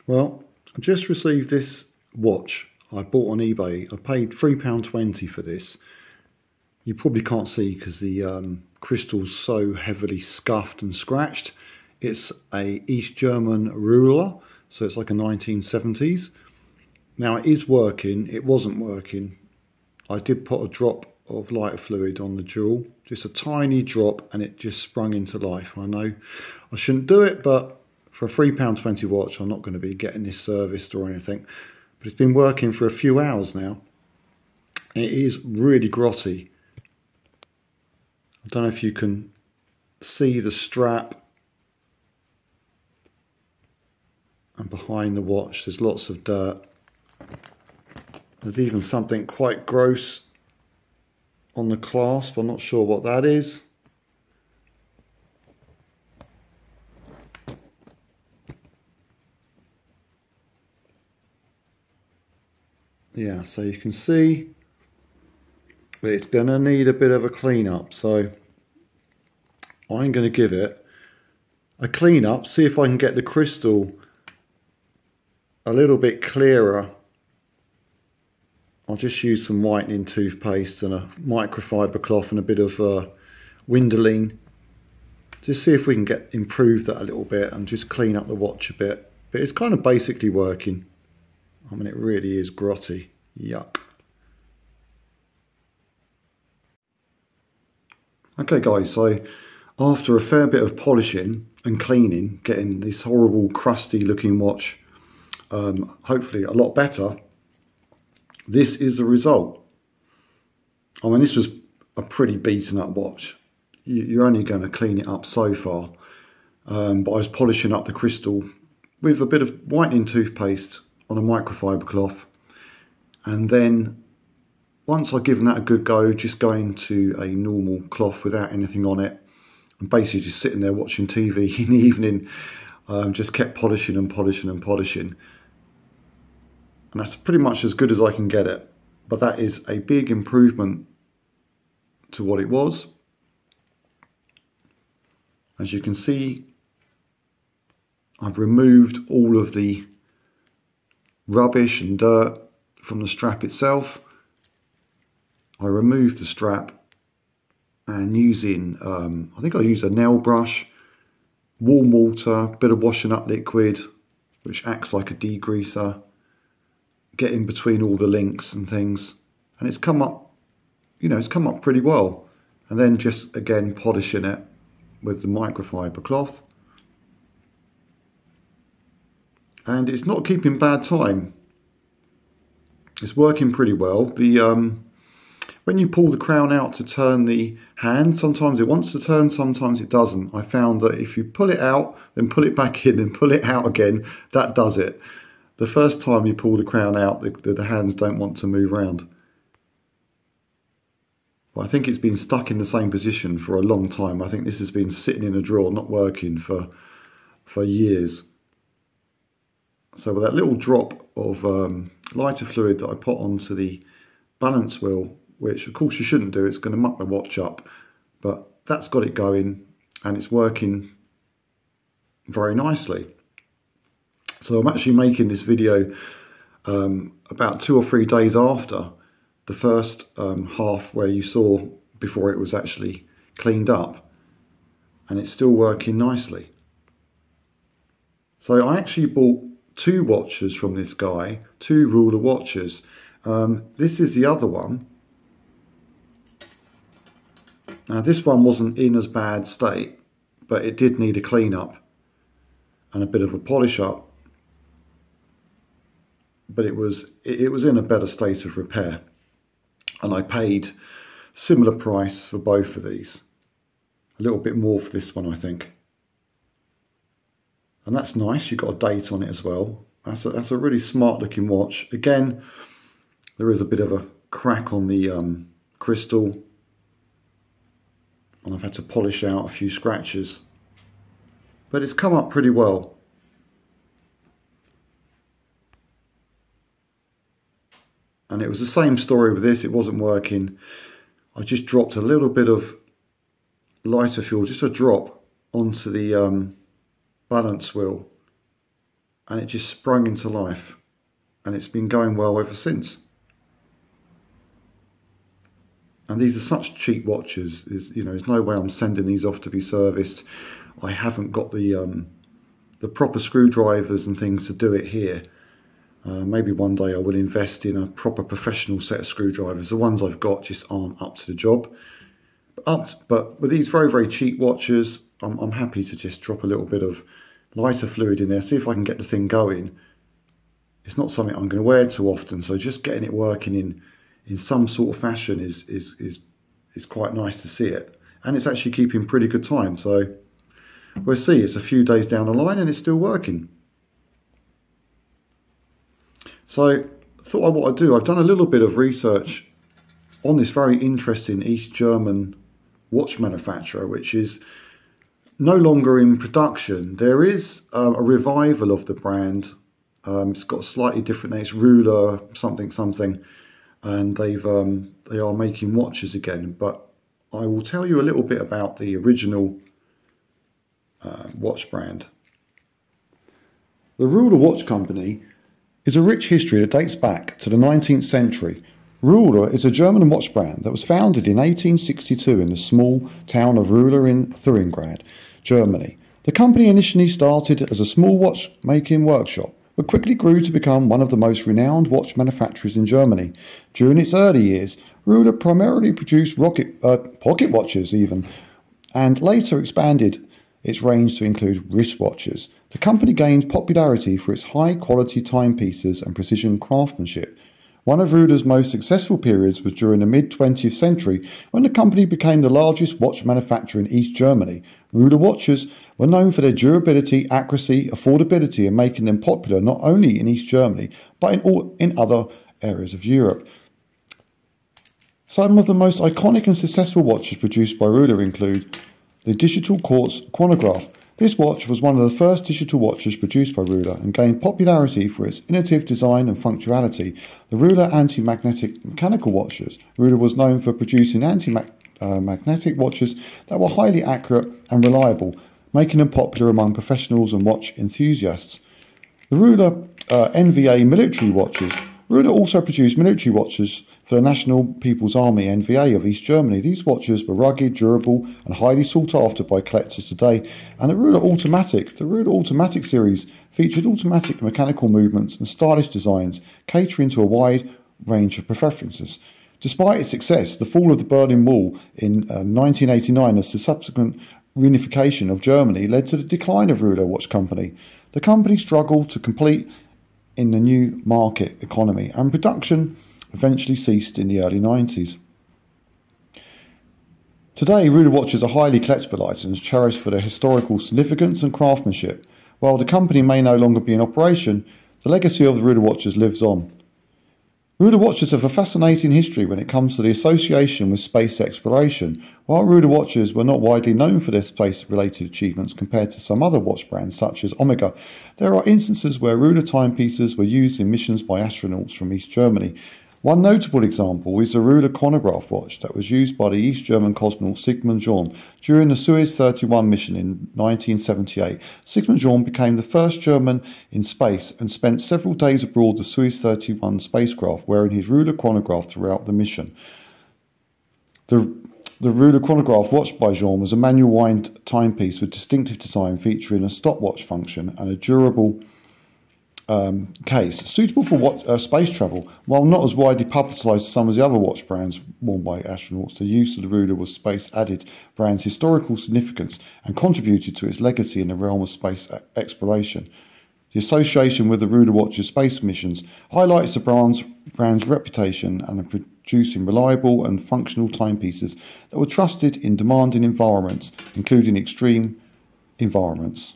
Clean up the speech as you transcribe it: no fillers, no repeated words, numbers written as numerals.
Well, I just received this watch I bought on eBay. I paid £3.20 for this. You probably can't see because the crystal's so heavily scuffed and scratched. It's a East German Ruhla, so it's like a 1970s. Now it is working, it wasn't working. I did put a drop of lighter fluid on the jewel, just a tiny drop, and it just sprung into life. I know I shouldn't do it, but for a £3.20 watch, I'm not going to be getting this serviced or anything. But it's been working for a few hours now. It is really grotty. I don't know if you can see the strap, and behind the watch there's lots of dirt. There's even something quite gross on the clasp. I'm not sure what that is. Yeah, so you can see that it's going to need a bit of a clean up. So I'm going to give it a clean up, see if I can get the crystal a little bit clearer. I'll just use some whitening toothpaste and a microfiber cloth and a bit of Windoline. Just see if we can improve that a little bit and just clean up the watch a bit. But it's kind of basically working. I mean, it really is grotty. Yuck. Okay guys, so after a fair bit of polishing and cleaning, getting this horrible crusty looking watch hopefully a lot better, this is the result. I mean, this was a pretty beaten up watch. You're only going to clean it up so far. But I was polishing up the crystal with a bit of whitening toothpaste on a microfiber cloth. And then once I'd given that a good go, just going to a normal cloth without anything on it, and basically just sitting there watching TV in the evening, just kept polishing and polishing and polishing. And that's pretty much as good as I can get it. But that is a big improvement to what it was. As you can see, I've removed all of the rubbish and dirt from the strap itself. I removed the strap and using, I think I used a nail brush, warm water, bit of washing up liquid, which acts like a degreaser, get in between all the links and things, and it's come up, you know, it's come up pretty well. And then just again polishing it with the microfiber cloth, and it's not keeping bad time. It's working pretty well. The when you pull the crown out to turn the hand, sometimes it wants to turn, sometimes it doesn't. I found that if you pull it out, then pull it back in, then pull it out again, that does it. The first time you pull the crown out, the hands don't want to move around. But I think it's been stuck in the same position for a long time. I think this has been sitting in a drawer, not working for years. So with that little drop of lighter fluid that I put onto the balance wheel, which of course you shouldn't do, it's going to muck the watch up, but that's got it going and it's working very nicely. So I'm actually making this video about 2 or 3 days after the first half where you saw before it was actually cleaned up, and it's still working nicely. So I actually bought 2 watches from this guy, 2 Ruhla watches. This is the other one. Now this one wasn't in as bad state, but it did need a clean up and a bit of a polish up. But it was in a better state of repair, and I paid similar price for both of these. A little bit more for this one, I think. And that's nice. You've got a date on it as well. That's a really smart looking watch. Again, there is a bit of a crack on the crystal, and I've had to polish out a few scratches, but it's come up pretty well. And it was the same story with this. It wasn't working. I just dropped a little bit of lighter fuel, just a drop, onto the balance wheel, and it just sprung into life, and it's been going well ever since. And these are such cheap watches. There's no way I'm sending these off to be serviced. I haven't got the proper screwdrivers and things to do it here. Maybe one day I will invest in a proper professional set of screwdrivers. The ones I've got just aren't up to the job. But with these very, very cheap watches, I'm happy to just drop a little bit of lighter fluid in there, see if I can get the thing going. It's not something I'm going to wear too often, so just getting it working in some sort of fashion is quite nice to see it. And it's actually keeping pretty good time, so we'll see. It's a few days down the line and it's still working. So thought what I'd do, I've done a little bit of research on this very interesting East German watch manufacturer, which is no longer in production. There is a revival of the brand. It's got a slightly different name. It's Ruhla something, and they are making watches again. But I will tell you a little bit about the original watch brand. The Ruhla Watch Company is a rich history that dates back to the 19th century. Ruhla is a German watch brand that was founded in 1862 in the small town of Ruhla in Thuringrad, Germany. The company initially started as a small watchmaking workshop, but quickly grew to become one of the most renowned watch manufacturers in Germany. During its early years, Ruhla primarily produced pocket watches even, and later expanded its range to include wristwatches. The company gained popularity for its high-quality timepieces and precision craftsmanship. One of Ruhla's most successful periods was during the mid-20th century, when the company became the largest watch manufacturer in East Germany. Ruhla watches were known for their durability, accuracy, affordability, and making them popular not only in East Germany, but in other areas of Europe. Some of the most iconic and successful watches produced by Ruhla include the digital quartz chronograph. This watch was one of the first digital watches produced by Ruhla and gained popularity for its innovative design and functionality. The Ruhla anti-magnetic mechanical watches. Ruhla was known for producing anti-magnetic watches that were highly accurate and reliable, making them popular among professionals and watch enthusiasts. The Ruhla NVA military watches. Ruhla also produced military watches for the National People's Army NVA of East Germany. These watches were rugged, durable, and highly sought after by collectors today. And the Ruhla Automatic series featured automatic mechanical movements and stylish designs, catering to a wide range of preferences. Despite its success, the fall of the Berlin Wall in 1989 as the subsequent reunification of Germany led to the decline of Ruhla Watch Company. The company struggled to compete in the new market economy, and production eventually ceased in the early 90s. Today, Ruhla watches are highly collectible items cherished for their historical significance and craftsmanship. While the company may no longer be in operation, the legacy of the Ruhla watches lives on. Ruhla watches have a fascinating history when it comes to the association with space exploration. While Ruhla watches were not widely known for their space-related achievements compared to some other watch brands such as Omega, there are instances where Ruhla timepieces were used in missions by astronauts from East Germany. One notable example is the Ruhla chronograph watch that was used by the East German cosmonaut Sigmund Jähn during the Suez 31 mission in 1978. Sigmund Jähn became the first German in space and spent several days aboard the Suez 31 spacecraft wearing his Ruhla chronograph throughout the mission. The Ruhla chronograph watch by Jähn was a manual wind timepiece with distinctive design featuring a stopwatch function and a durable case, suitable for space travel. While not as widely publicised as some of the other watch brands worn by astronauts, the use of the Ruhla was space added brand's historical significance and contributed to its legacy in the realm of space exploration. The association with the Ruhla watch's space missions highlights the brand's reputation and producing reliable and functional timepieces that were trusted in demanding environments, including extreme environments.